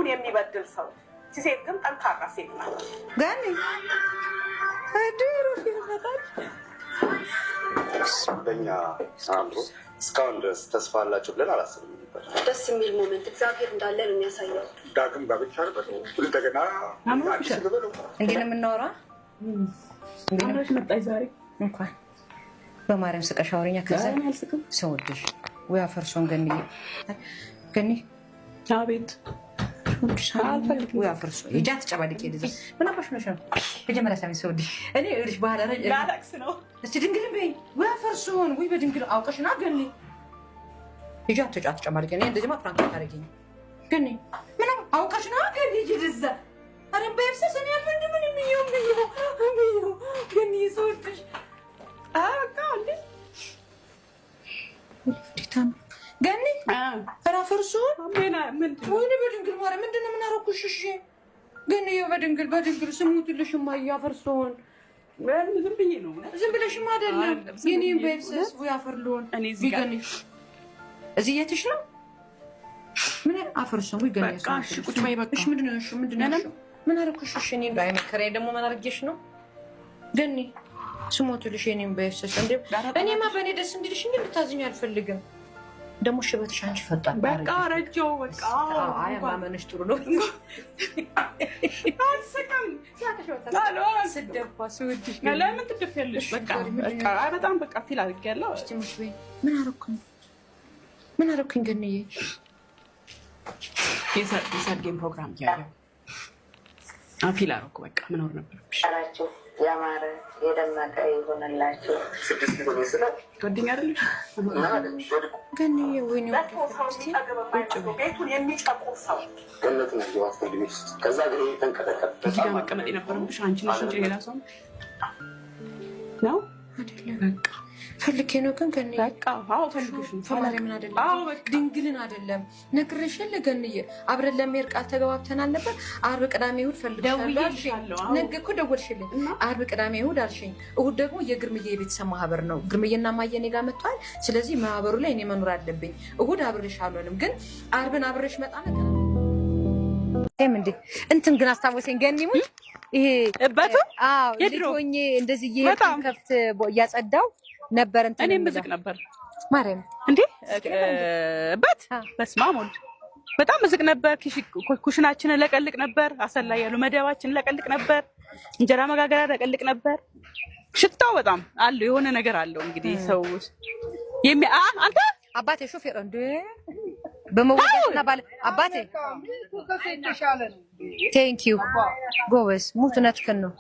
የሚበድል ሰው ሴት ግን ጠንካራ ሴት ናት። ጋኒ አድሩ ይመጣል በእኛ ሳምሮ እስካሁን ድረስ ተስፋ አላቸው ብለን አላስብም ነበር። ደስ የሚል ሞመንት እግዚአብሔር እንዳለ ነው የሚያሳየው። ዳግም ጋብቻ ነበር እንደገና እንዴ ነው የምናወራ አምሮሽ መጣይ ዛሬ እንኳን በማርያም ስቀሽ አውሪኛ ከዛ ሰውድሽ ወይ አፈርሶን ገኒ አቤት ወይ አፈርሶ ይጃት ጨባልቅ ይደዛ ምን አባሽ ነው በጀመራ ሳሚ ሰውድሽ እኔ እርሽ በኋላ ነው ላላክስ ነው እስቲ ድንግል በይ ወይ አፈርሶን ወይ በድንግል አውቀሽና ገኒ ይጃት ጨባልቅ እኔ እንደዚህ ማፍራንክ ታረጊኝ ገኒ ምን አውቀሽና ገኒ ይደዛ አረም በይፍሰስ እኔ አልፈንድ ምን ነው ገኒ ሰውድሽ አቃንዴ ዲታም ገኒ አራፈርሱን ምን በድንግል ማርያም ምንድነው ምን አረኩሽ? እሺ ገኒ በድንግል ስሙትልሽ ማያፈርሱን ዝም ብዬ ነው ዝም ብለሽማ አይደለም የኔን በይብሰስ ወይ አፈርሉን ገኒ እዚህ የትሽ ነው ምን አፈርሱን ወይ ገኒ እሺ ቁጭ በይ በቃ እሺ ምንድነው ምን አረኩሽ? እሺ እኔ እንዳይመከረ ደግሞ ምን አረግሽ ነው ገኒ ስሞትልሽ የኔን በይብሰስ እንዴ እኔማ በኔ ደስ እንዲልሽ እንዴ ልታዝኝ አልፈልግም። ደሞ ሽበትሽ አንቺ ፈጣን በቃ ረጀው በቃ አይ ማመንሽ ጥሩ ነው። አትሰቀም ስደባ ስውድሽ ለምን ትደፍያለሽ? በቃ በጣም በቃ ፊል አድርጌያለሁ። ትንሽ ወይ ምን አረኩኝ ገንዬ የሰርጌን ፕሮግራም ያለው አፊል አረኩ በቃ መኖር ነበርብሽ። ያማረ የደመቀ ይሆንላችሁ። 6 ኪሎ ሜትር ጓደኛ አይደለሽ ገንዬ ወይኔ ቤቱን የሚጨቁር ሰው ገነት ነው ያስተልምሽ ከዛ ግን ተንቀጠቀጠ እዚህ ጋር መቀመጥ የነበረብሽ አንቺ ነሽ እንጂ ሌላ ሰው ነው አይደለም። በቃ ፈልኬ ነው ግን ገንዬ በቃ አዎ ፈልግሽ ነው ፈማሪ ምን አይደለም አዎ ድንግልን አይደለም ነግሬሽ ለገንዬ አብረን ለመሄድ ቃል ተገባብተናል ነበር። ዓርብ ቅዳሜ እሑድ ፈልግሻለሁ ነገ እኮ ደወልሽልኝ። ዓርብ ቅዳሜ እሑድ አልሽኝ። እሑድ ደግሞ የግርምዬ የቤተሰብ ማህበር ነው። ግርምዬና ማየኔ ጋር መጥቷል። ስለዚህ ማህበሩ ላይ እኔ መኖር አለብኝ። እሑድ አብሬሽ አልሆንም ግን ዓርብን አብሬሽ መጣ ነገር እንዴ እንትን ግን አስታወሰኝ ገኒ ሙይ ይሄ እበቱ አዎ ልጅ እንደዚህ ከፍት ያጸዳው ነበር እንትን እኔ ምዝቅ ነበር ማርያም እንዴ በት በስማም ወልድ በጣም ምዝቅ ነበር። ኩሽናችንን ለቀልቅ ነበር። አሰላ ያሉ መደባችንን ለቀልቅ ነበር። እንጀራ መጋገሪያ ለቀልቅ ነበር። ሽታው በጣም አለው የሆነ ነገር አለው። እንግዲህ ሰው አንተ አባቴ ሾፌር እንዴ በመወደድና ባለ አባቴ ቴንክ ዩ ጎበዝ ሙትነትከን ነው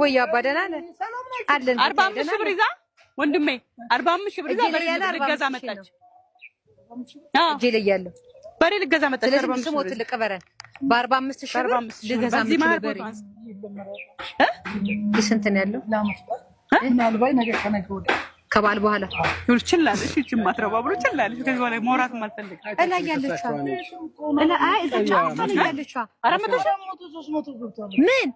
ወይ አባደና አለን 45 ብር ይዛ ወንድሜ 45 ብር ይዛ በሬ ልገዛ መጣች። እጄ ላይ ያለው በሬ ልገዛ መጣች። 45 ሞት ልቀበረን በ45 ሺህ ብር ልገዛ መጣች። በሬ ስንት ነው ያለው? ምናልባት ነገር ከነገ ወዲያ ከባል በኋላ ይችላልሽ እቺ ማትረባ ብሎ ይችላልሽ ከዚህ በላይ ሞራት ማልፈልግ እላ ያለችው እላ አይ እዛ አፋን ያለችው 400 ምን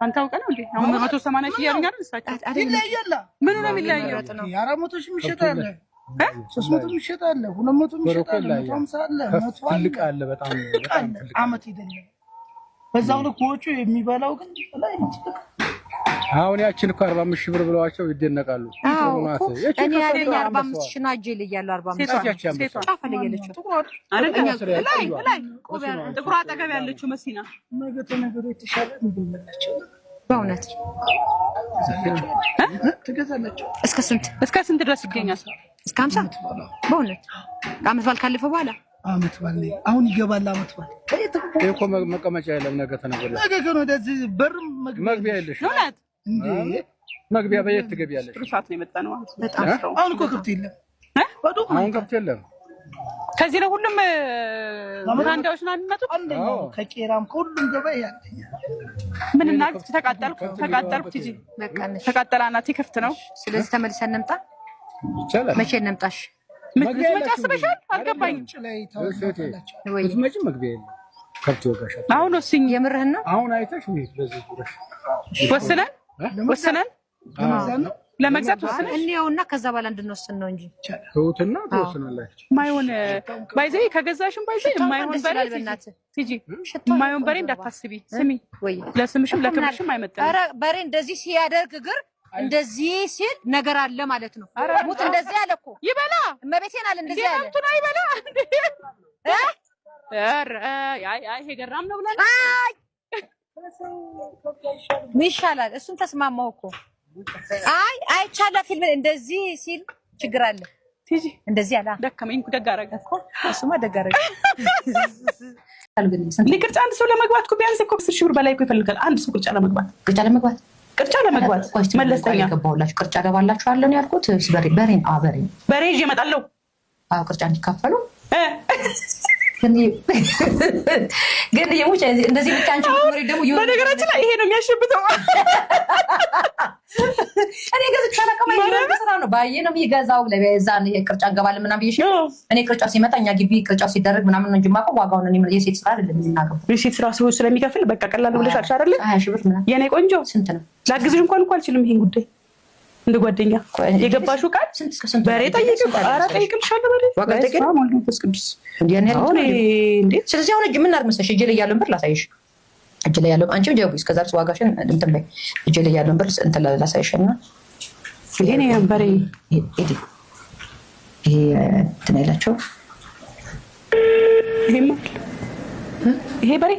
አንተ አውቀህ ነው እንዴ? አሁን 180 ሺህ ያሉኝ አይደል? እሳቸው ይለያያል። ምን ነው የሚለያየው? 400 ሺህ ይሸጣል፣ 300 ይሸጣል፣ 200 ይሸጣል፣ 150 አለ፣ 100 ትልቅ አለ። በጣም ትልቅ አመት ይደኛል። በዛው ልክ ወጪ የሚበላው ግን ላይ ነው። አሁን ያችን እኮ 45 ሺህ ብር ብለዋቸው ይደነቃሉ። እኔ ያለኝ 45 ሺህ ነው አጄ ላይ ያለው 45 ጫፍ ላይ ያለችው ጥቁር አጠገብ ያለችው መሲና ነገ ተነገሩ የተሻለ እንደምላቸው በእውነት ትገዛላችሁ። እስከ ስንት ድረስ ይገኛል? እስከ 50 በእውነት አመት ባል ካለፈ በኋላ አመት ባል አሁን ይገባል። አመት ባል እኮ መቀመጫ የለም። ነገ ተነገረ ነገ ከሆነ ወደዚህ በርም መግቢያ የለሽ እንዴ? መግቢያ በየት ትገቢያለሽ? ጥሩሳት ነው የመጣነው። በጣም አሁን እኮ ከብት የለም። አሁን ከብት የለም። ከዚህ ነው ሁሉም ብራንዳዎች ነው የሚመጡት። አንደኛው ከቄራም ከሁሉም ገበያ ያለኛ ምን እና ተቃጠልኩ ቲጂ ተቃጠላናት ክፍት ነው። ስለዚህ ተመልሰን እንምጣ ይቻላል። መቼ እንምጣሽ? መቼ አስበሻል? አልገባኝም። ወይ መቼ መግቢያ የለም። ከብት ወጋሻል። አሁን ወስኝ የምርህን ነው? አሁን አይተሽ ነው በዚህ ዱረሽ ወስነን ለመግዛት ወሰነ እንየውና ከዛ በኋላ እንድንወስን ነው እንጂ ተውትና ተወስናላችሁ። ማይሆን ባይዘይ ከገዛሽም ባይዘይ ማይሆን በሬ ትጂ ማይሆን በሬ እንዳታስቢ። ስሚ ለስምሽም ለክብርሽም አይመጣም። ኧረ በሬ እንደዚህ ሲያደርግ እግር እንደዚህ ሲል ነገር አለ ማለት ነው። ሙት እንደዚህ ያለ እኮ ይበላ እመቤቴን አለ እንደዚህ ያለ ሙት ነው ይበላ ኧረ አይ ይሄ ገራም ነው ብለን አይ ይሻላል። እሱን ተስማማው እኮ አይ አይቻላ ፊልም እንደዚህ ሲል ችግር አለ። ትጂ እንደዚህ አላ ደከመኝ እኮ ደግ አደረገ እኮ እሱማ ደግ አደረገ። ለቅርጫ አንድ ሰው ለመግባት እኮ ቢያንስ እኮ 10 ሺህ ብር በላይ እኮ ይፈልጋል። አንድ ሰው ቅርጫ ለመግባት መለስተኛ ገባውላችሁ ቅርጫ ገባላችሁ አለ ነው ያልኩት። በሬ ይዤ እመጣለሁ። አዎ ቅርጫ እንዲካፈሉ ግን የሙጭ እንደዚህ ብቻ አንቺ ወሬ ደግሞ በነገራችን ላይ ይሄ ነው የሚያሽብተው። እኔ ገዝቼ አላውቅም። ስራ ነው ባዬ ነው የሚገዛው። ለበዛን ይሄ ቅርጫ እንገባለን ምናምን ብዬሽ እኔ ቅርጫው ሲመጣ እኛ ግቢ ቅርጫው ሲደረግ ምናምን ነው እንጂ የማውቀው ዋጋውን እኔ የሴት ስራ አይደለም የሚናገረው። የሴት ስራ ሰው ስለሚከፍል በቃ ቀላል ብለሽ አልሽ አይደል? 20 ሺህ ብር ምናምን የኔ ቆንጆ ስንት ነው? ላግዝሽ እንኳን አልችልም ይሄን ጉዳይ እንደ ጓደኛ የገባሽው ቃል በሬ ጠይቅ። ኧረ ጠይቅልሻለሁ በሬ ዋጋ ጠይቅ ማለት ነው ቅዱስ እንዴ ስለዚህ አሁን ምን እናድርግ መሰለሽ? እጄ ላይ ያለውን ብር ላሳይሽ። እጄ ላይ ያለው አንቺ ጀቡ እስከ ዛሬ ዋጋሽን እንትን በይ። እጄ ላይ ያለውን ብር እንትን ላሳይሽና ይሄ ነው በሬ ይሄ እንትን ያላቸው ይሄ በሬ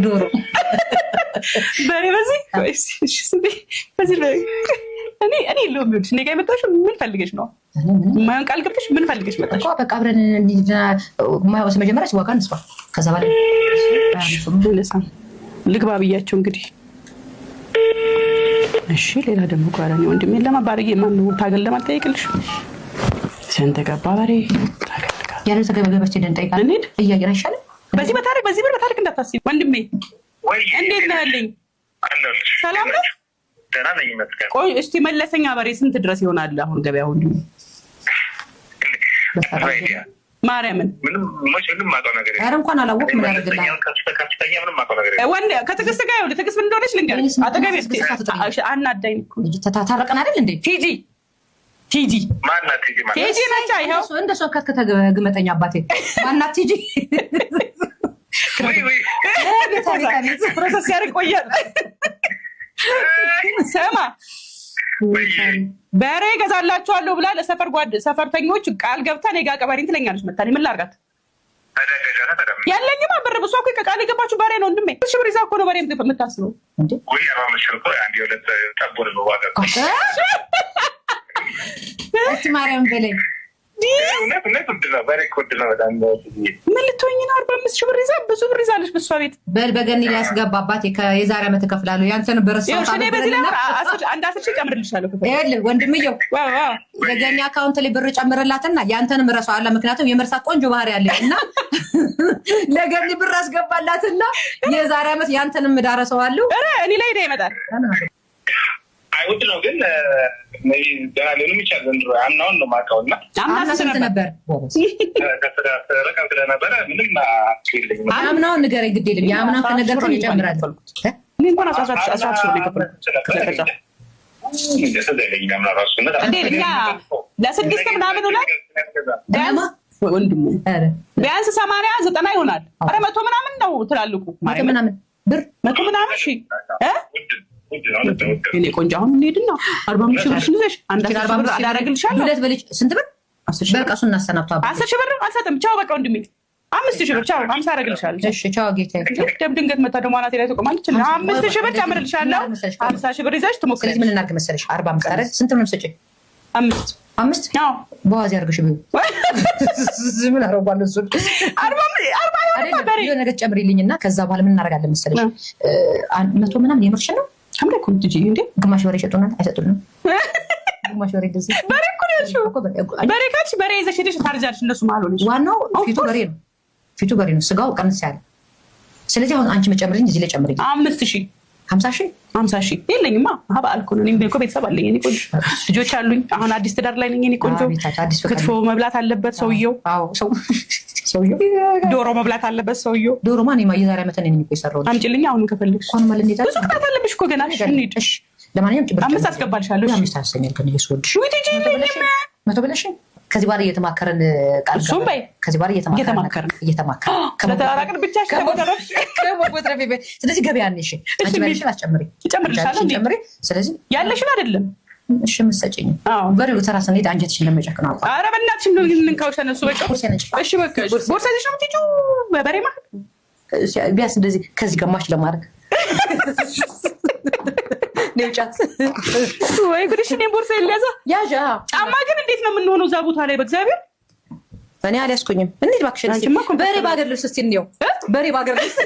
ዶሮ በሬ በዚህ እኔ ሎሚዎች እኔ ጋር የመጣሽው ምን ፈልገሽ ነው? ማን ቃል ገብተሽ ምን ፈልገሽ መጣሽ? በቃ አብረን ማይወስ መጀመሪያ ዋጋ እንስፋ ከዛ በኋላ ልግባ ብያቸው እንግዲህ እሺ። ሌላ ደግሞ ጓራኔ ወንድሜ ለማባረግ ማን ነው ታገል ለማልጠይቅልሽ ሰንተ ገባ በሬ ታገልካ ያለ ተገበገበች ደን ጠይቃ እንዴት እያየን አይሻልም? በዚህ በታሪክ እንዳታስቢ ወንድሜ። እንዴት ነህ ያለኝ? ሰላም ነው? ደህና ነኝ መስከረም። ቆይ እስቲ መለሰኛ በሬ ስንት ድረስ ይሆናል አሁን ገበያው? እንዴ ማርያምን ምንም ማውቀው ነገር የለም። ኧረ እንኳን አላወቅም ምን ያደርግልሃል? ከፍተኛ ምንም ማውቀው ነገር የለም። ወንድ ከትዕግስት ጋር ይኸውልህ፣ ትዕግስት ምን እንደሆነች ልንገርሽ። አጠገቤ አናዳኝ እኮ ታረቀን አይደል እንዴ? ቲጂ ማናት? ቲጂ ነች። ይኸው እንደሷ ግመጠኛ አባቴ ማናት ቲጂ? ፕሮሰስ ያደርግ ቆያል። ስማ በሬ ገዛላችኋለሁ ብላ ሰፈርተኞች ቃል ገብታ እኔ ጋር ቀበሪን ትለኛለች። መታኔ ምን ላድርጋት? ያለኝማ ብር ብሷ እኮ ቃል የገባችሁ በሬ ነው ወንድሜ። እሺ ብር ይዛ እኮ ነው በሬ የምታስበው እንዴ? ማርያም በለኝ ምን ልትሆኝ ነው? 45 ሺህ ብር ይዛ ብዙ ብር ይዛለች በሷ ቤት። በገኒ ላይ ያስገባ አባቴ የዛሬ ዓመት እከፍላለሁ። ያንተን በረሳው በዚህ ላይ አንድ 10 ሺህ ጨምርልሻለሁ። ይኸውልህ ወንድምየው ለገኒ አካውንት ላይ ብር ጨምርላትና ያንተንም እረሳዋለሁ። ምክንያቱም የመርሳት ቆንጆ ባህሪ ያለኝ እና ለገኒ ብር አስገባላትና የዛሬ ዓመት ያንተንም እዳረሰዋለሁ። እኔ ላይ ይመጣል። ውድ ነው ግን ገና ሊሆንም ይቻል ዘንድሮ አምናውን ነው የማውቀው እና አምና ስንት ነበር? ስለነበረ ምንም የለኝም። አምናውን ንገረኝ ግድ የለም። የአምናውን ከነገርከኝ ይጨምራል። እኔ እንኳን 14 ሺህ ነው የከፈልኩት። እኛ ለስድስት ምናምን ሆነ ወንድሙ ቢያንስ 80 90 ይሆናል። ኧረ 100 ምናምን ነው ትላልቁ ምናምን ብር 100 ምናምን ሺህ እኔ ቆንጆ አሁን እንሄድና 45 ሺህ ብር ይዘሽ አንድ 40 ብር አላረግልሻለሁ። ሁለት በልጅ ስንት ብር? 10 ሺህ በቃ እሱን እናሰናብታ። 10 ሺህ ብር አልሰጥም። ቻው በቃ ወንድሜ 5 ሺህ ብር ቻው 50 አረግልሻለሁ። እሺ ቻው ጌታዬ። ድንገት መታ ደግሞ አናቴ ላይ ተቆማለች። 5 ሺህ ብር ጨምርልሻለሁ። 50 ሺህ ብር ይዘሽ ትሞክሪ። ስለዚህ ምን እናድርግ መሰለሽ? 45 አይደል? ስንት ነው የምትሰጪኝ? 5 አዎ በዋዚ አድርገሽ ቢው ምን አረጋለሁ? እሱ 40 በሬ ነገር ጨምሪልኝና ከዛ በኋላ ምን እናደርጋለን መሰለሽ? 100 ምናምን የምርሽ ነው ከምላይ ኮንቲጂ እንዴ ግማሽ በሬ ይሸጡናል አይሰጡንም? ግማሽ በሬ እንደዚህ በሬ እኮ ነው ያልሽው። በሬ ካች በሬ ይዘሽ ሄደሽ ታርጃለሽ። እነሱ ማለት ነው ዋናው ፊቱ በሬ ነው። ፊቱ በሬ ነው፣ ስጋው ቀንስ ያለ። ስለዚህ አሁን አንቺ መጨመርልኝ እዚህ ላይ ጨምሪልኝ። 5000 50,000 የለኝማ። በዓል እኮ ነው። እኔም እኮ ቤተሰብ አለኝ። እኔ ቆንጆ ልጆች አሉኝ። አሁን አዲስ ትዳር ላይ ነኝ። እኔ ቆንጆ ክትፎ መብላት አለበት ሰውየው። ሰውየው ዶሮ መብላት አለበት ሰውየው። ዶሮ ማን የዛሬ ዓመት ነኝ እኮ የሰራሁት። አምጪልኝ አሁን ከፈለግሽ። እንኳን ማለት እንዴት ብዙ ቅጣት አለብሽ እኮ ገና። እንሂድ ለማንኛውም አምስት አስገባልሻለሁ። አምስት አሰኛል ከነ ይስወድሽ መቶ ብለሽ ከዚህ በኋላ እየተማከረን ቃል ጋር ከዚህ በኋላ እየተማከረን ከተራራቅን ብቻ ከሞትረፍ ስለዚህ ገበያ ነሽ አንቺ ባልሽን አስጨምሪ ጨምሪ ስለዚህ ያለሽን አይደለም እሺ መሰጨኝ በሬው ተራስ ነው አንጀትሽን ለመጨከና አቋ ኧረ በእናትሽ ነው እንካውሽ ተነሱ በቃ እሺ በቃ ቦርሳሽ ነው የምትይው በበሬ ማለት ቢያንስ እንደዚህ ከዚህ ገማሽ ለማድረግ ነውጫት ወይ ጉድሽ እኔ ቦርሳ ይያዛ ያዣ ጫማ ግን እንዴት ነው የምንሆነው እዛ ቦታ ላይ በእግዚአብሔር እኔ አልያዝኩኝም እንዴት ባክሽ በሬ ባገር ልብስ እስቲ እንየው በሬ ባገር ልብስ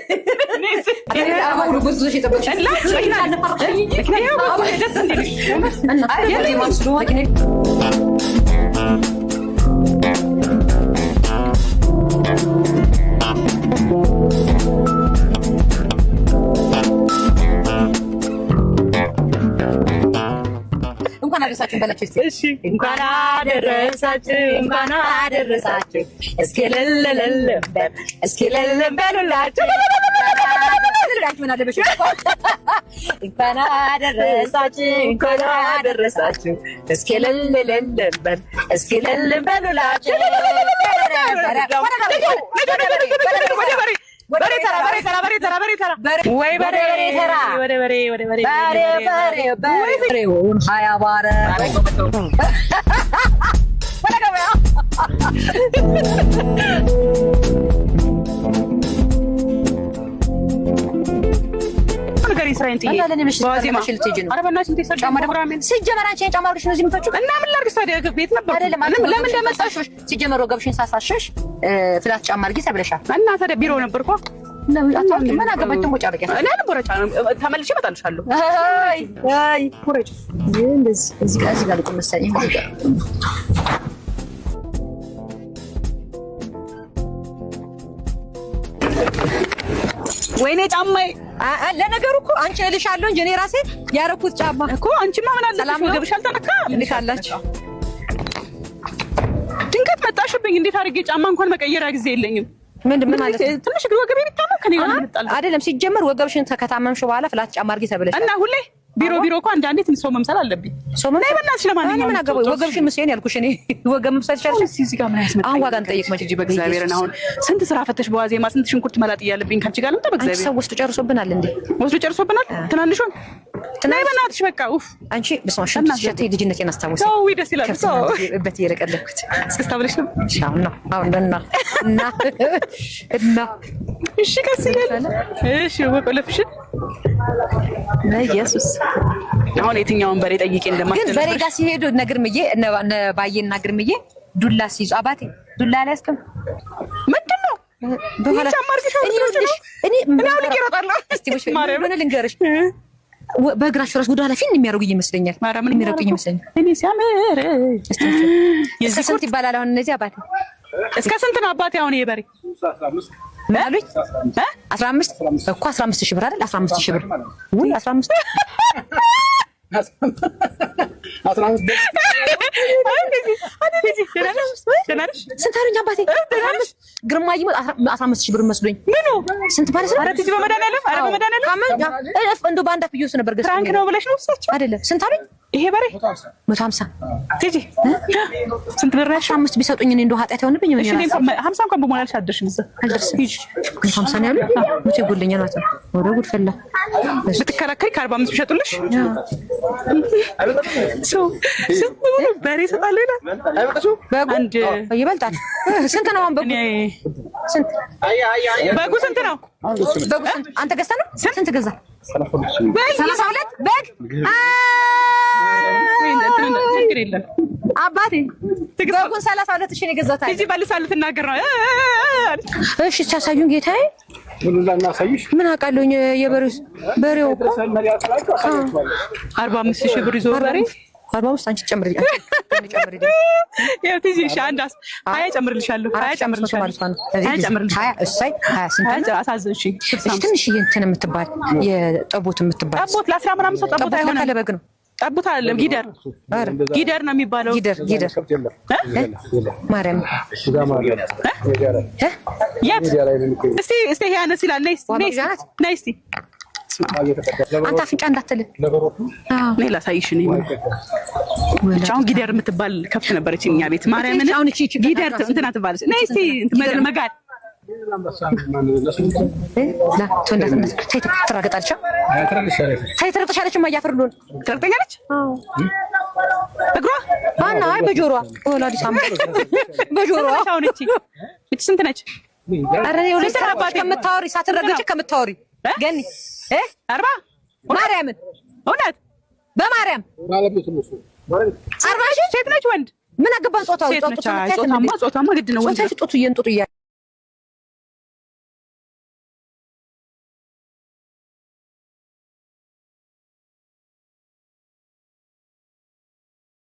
አሁን ጉዝሽ ተበልሽ እንኳን አደረሳችሁ በላችሁ እሺ እንኳን አደረሳችሁ እስኪ ለለለለበት እስኪ ለለለበሉላችሁ ምን አለበሽ እንኳን አደረሳችሁ እስኪ ለለለለበት እስኪ ለለለበሉላችሁ በሬ ተራ ወይ በሬ ተራ በሬውን ሀያ ባረ ነገሪ ስራዬን ጥዬ በዋዜማ ኧረ በእናትሽ እንትን ጫማ ደብራሜን ሲጀመር አንቺ ጫማ አድርገሽ ነው እዚህ የምትወጪው እና ምን ላድርግ ታዲያ ቤት ነበር አይደለም ለምን እንደመጣሽ ሲጀመር ወገብሽን ሳሳሸሽ ፍላት ጫማ አድርጊ ተብለሻል እና ታዲያ ቢሮ ነበርኩ ምን አገባኝ ትንቦጫ አድርጊያት እኔ አልቦረጫ ተመልሼ እመጣልሻለሁ አይ ቦረጭ እዚህ ጋር ልቁም መሰለኝ ወይኔ ጫማዬ ለነገሩ እኮ አንቺ እልሻለሁ እንጂ እኔ ራሴ ያረኩት ጫማ እኮ አንቺማ ምን አለሽ ወገብሽ አልተነካ እንዴት አላችሁ ድንገት መጣሽብኝ እንዴት አድርጌ ጫማ እንኳን መቀየሪያ ጊዜ የለኝም ምን ማለት ትንሽ ወገቤ ቢታማ ከኔ ጋር እንጣላ አይደለም ሲጀመር ወገብሽን ተከታመምሽ በኋላ ፍላት ጫማ አድርጊ ተብለሻል እና ሁሌ ቢሮ እኮ አንዳንዴ ትንሽ ሰው መምሰል አለብኝ ሰው ምን በእናትሽ ለማንኛውም ምን አገባኝ ወገብሽን መስየን ያልኩሽ እኔ ወገብ መምሰል ይችላልሽ እዚህ ጋር ምን ያስመጣ አሁን ዋጋ እንጠይቅ መቼ በእግዚአብሔርን አሁን ስንት ስራ ፈተሽ በዋዜማ ስንት ሽንኩርት መላጥ እያለብኝ ካንቺ ጋር ልምጣ በእግዚአብሔር ሰው ወስዶ ጨርሶብናል እንዴ ትናንሹን ትናይ በእናትሽ በቃ ኡፍ አንቺ በስማሽ ሸት ልጅነቴን አስታውስ ሰው ደስ ይላል ሰው በት እየረቀለኩት እስክስታ ብለሽ ነው አሁን እና እሺ ቀስ ይላል እሺ ወቆለፍሽን ኢየሱስ አሁን የትኛውን በሬ ጠይቄ እንደማስተላልፍ ግን በሬ ጋር ሲሄዱ ነግርምዬ እነ ባዬና ግርምዬ ዱላ ሲይዙ አባቴ ዱላ አልያዝክም ምንድነው በኋላ እኔ ልንገርሽ በእግራቸው ራሱ ወደ ኋላ ፊን የሚያደርጉኝ ይመስለኛል እኔ ሲያምር እስከ ስንት ይባላል አሁን እነዚህ አባቴ እስከ ስንት ነው አባቴ አሁን የበሬ ምን አሉኝ 15 እኮ 15000 ብር አይደል 15000 ብር ወይ 15 ስንት አሉኝ አባቴ ግርማዬ 15000 ብር መስሎኝ ምኑ ስንት ማለት ነው ኧረ ትይጂ በመድኃኒዓለም እንደው በአንድ አፍ ብዬሽ ነበር ገዝተሽ ፍራንክ ነው ብለሽ ነው እሳቸው አይደለም ስንት አሉኝ ይሄ በሬ 150 ትይጂ ስንት ብር ነሽ 15 ቢሰጡኝ እኔ እንደው ኃጢአት አይሆንብኝ ምን እኔ 50 እንኳን በሞላልሽ አደርሽም እዛ አልደርስም 50 ነው ያሉኝ ሙቴ ጎልኛል ማለት ነው ወደ ጉድ ፈላ ብትከራከሪ ከ45 ቢሸጡልሽ ሰው በሬ ይሰጣል ይላል አንድ ይበልጣል ስንት ነው በጉ ስንት በጉ ስንት ነው በጉ ስንት አንተ ገዝተህ ነው ስንት ገዛ 32 በግ ችግር የለም አባቴ በጉን 32 ሺህ ነው የገዛሁት እዚህ ባልሳል ትናገር ነው እሺ ሲያሳዩን ጌታዬ ምን አውቃለሁኝ በሬው እኮ 45000 ብር ይዞ በሬ 45 አንቺ ጨምሪ ያው ትይጂ አንድ 20 ጨምርልሻለሁ 20 እሰይ 20 ስንት አሳዘንሽ ትንሽ እንትን የምትባል የጠቦት የምትባል ጠቦት ለ10 ምናምን ሰው ጠቦት አይሆንም ለበግ ነው ጠቦት አይደለም ጊደር ነው የሚባለው ጊደር ማርያም የት እስቲ ያነስ ይላል ነይ እስቲ በስመ አብ አንተ አፍንጫ እንዳትል እኔ ላሳይሽ ነው። አሁን ጊደር የምትባል ከብት ነበረች እኛ ቤት ማርያምን። አሁን እቺ ጊደር እንትና ትባለች። ነይ እስቲ መጋድ ትረግጣለች። ትረግጣለች። ማያፈርሉን ትረግጠኛለች። እግሯ አና አይ በጆሮዋ ወላዲስ አምባ በጆሮዋ አሁን እቺ ስንት ነች? ኧረ ነው ለሰራባሽ ከምታወሪ ሳትረግጭ ከምታወሪ ገኒ 40 ማርያምን እውነት በማርያም 40 ሴት ነች ወንድ ምን አገባን? ጾታው ጾታማ ግድ ነው። ወንድ ጾታው ጡቱ እየንጡጡ